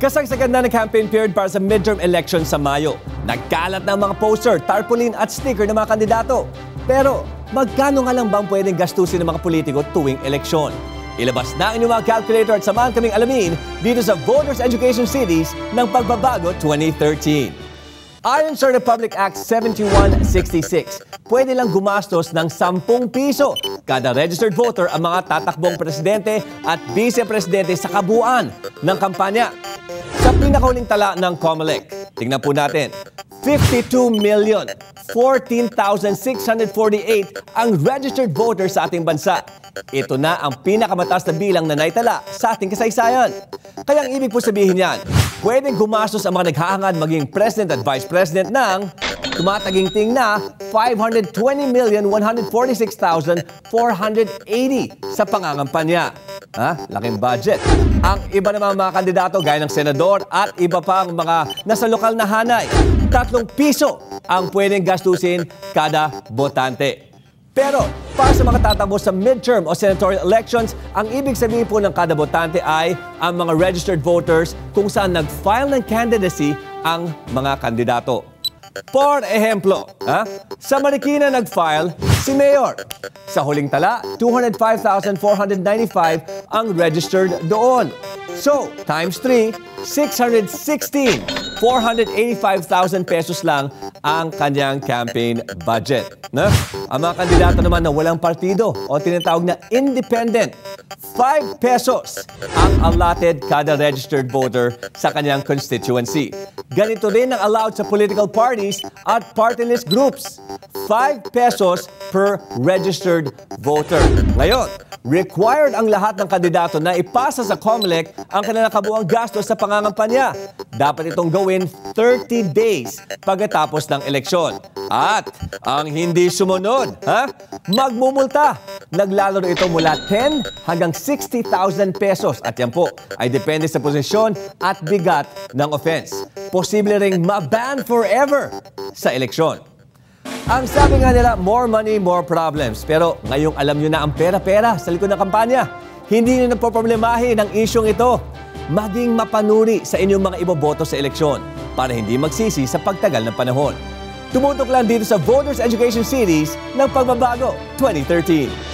Kasagsagan na ng campaign period para sa midterm election sa Mayo. Nagkalat ng mga poster, tarpaulin at sticker ng mga kandidato. Pero magkano nga lang bang pwedeng gastusin ng mga politiko tuwing eleksyon? Ilabas na ang inyong mga calculator at samahan kaming alamin dito sa Voters Education Series ng Pagbabago 2013. Ayon sa Republic Act 7166, pwede lang gumastos ng 10 piso kada registered voter ang mga tatakbong presidente at vice-presidente sa kabuuan ng kampanya. Sa pinakahuling tala ng COMELEC, tingnan po natin, 52,014,648 ang registered voters sa ating bansa. Ito na ang pinakamataas na bilang na naitala sa ating kasaysayan. Kaya ang ibig po sabihin yan, pwedeng gumastos ang mga naghahangad maging president at vice president ng tumataginting na 520,146,480 sa pangangampanya. Laking budget. Ang iba naman mga kandidato gaya ng senador at iba pang mga nasa lokal na hanay, 3 piso ang pwedeng gastusin kada botante. Pero para sa mga tatakbo sa midterm o senatorial elections, ang ibig sabihin po ng kada botante ay ang mga registered voters kung saan nag-file ng candidacy ang mga kandidato. For ehemplo, sa Marikina nag-file si Mayor. Sa huling tala, 205,495 ang registered doon. So, times 3, 616,485,000 pesos lang ang kanyang campaign budget. Ang mga kandidato naman na walang partido o tinatawag na independent, 5 pesos ang allotted kada registered voter sa kanyang constituency. Ganito rin ang allowed sa political parties at party list groups. 5 pesos per registered voter. Ngayon, required ang lahat ng kandidato na ipasa sa COMELEC ang kanilang kabuuang gastos sa pangangampanya. Dapat itong gawin 30 days pagkatapos ng eleksyon. At ang hindi sumunod, magmumulta. Naglalaro ito mula 10 hanggang 60,000 pesos. At yan po ay depende sa posisyon at bigat ng offense. Posible ring ma-ban forever sa eleksyon. Ang sabi nga nila, more money, more problems. Pero ngayong alam nyo na ang pera-pera sa likod ng kampanya, hindi nyo napoproblemahin ang isyong ito. Maging mapanuri sa inyong mga iboboto sa eleksyon para hindi magsisi sa pagtagal ng panahon. Tumutok lang dito sa Voters Education Series ng Pagbabago 2013.